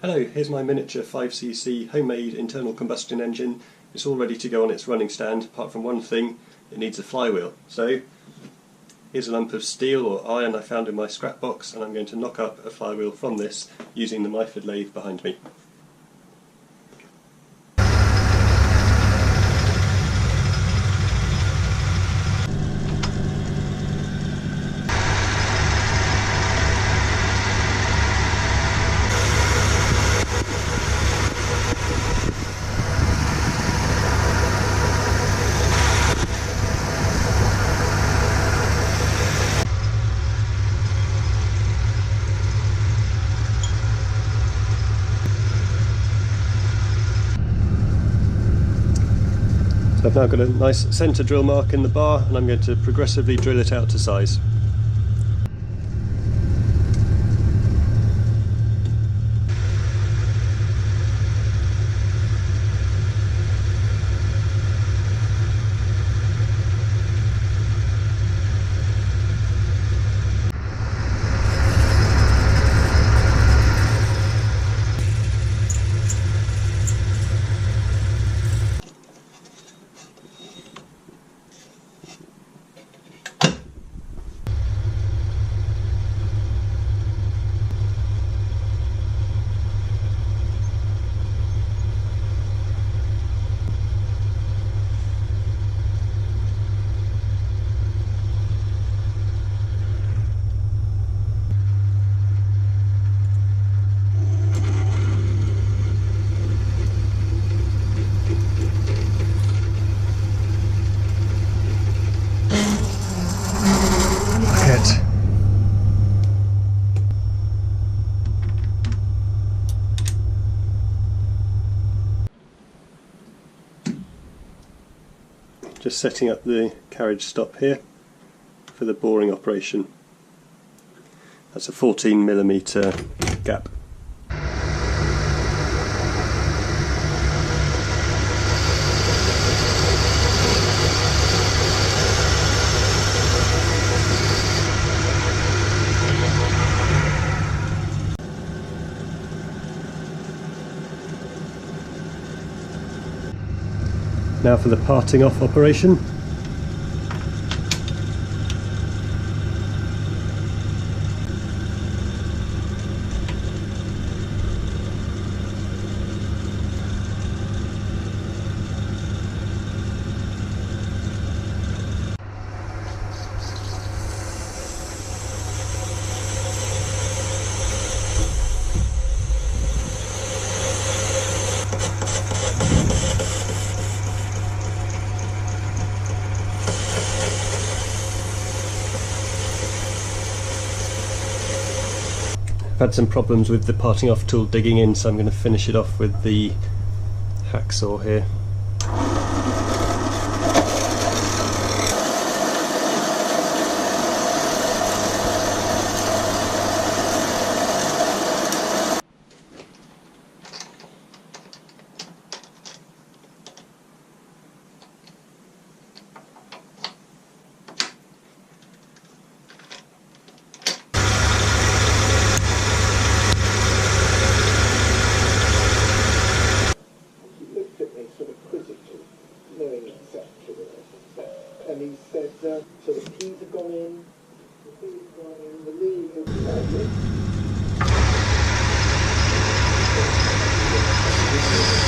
Hello, here's my miniature 5cc homemade internal combustion engine. It's all ready to go on its running stand, apart from one thing: it needs a flywheel. So here's a lump of steel or iron I found in my scrap box, and I'm going to knock up a flywheel from this using the Myford lathe behind me. So I've now got a nice centre drill mark in the bar, and I'm going to progressively drill it out to size. Just setting up the carriage stop here for the boring operation. That's a 14mm gap. Now for the parting off operation. I've had some problems with the parting off tool digging in, so I'm going to finish it off with the hacksaw here. And he said, so the keys have gone in, the leaves have gone in.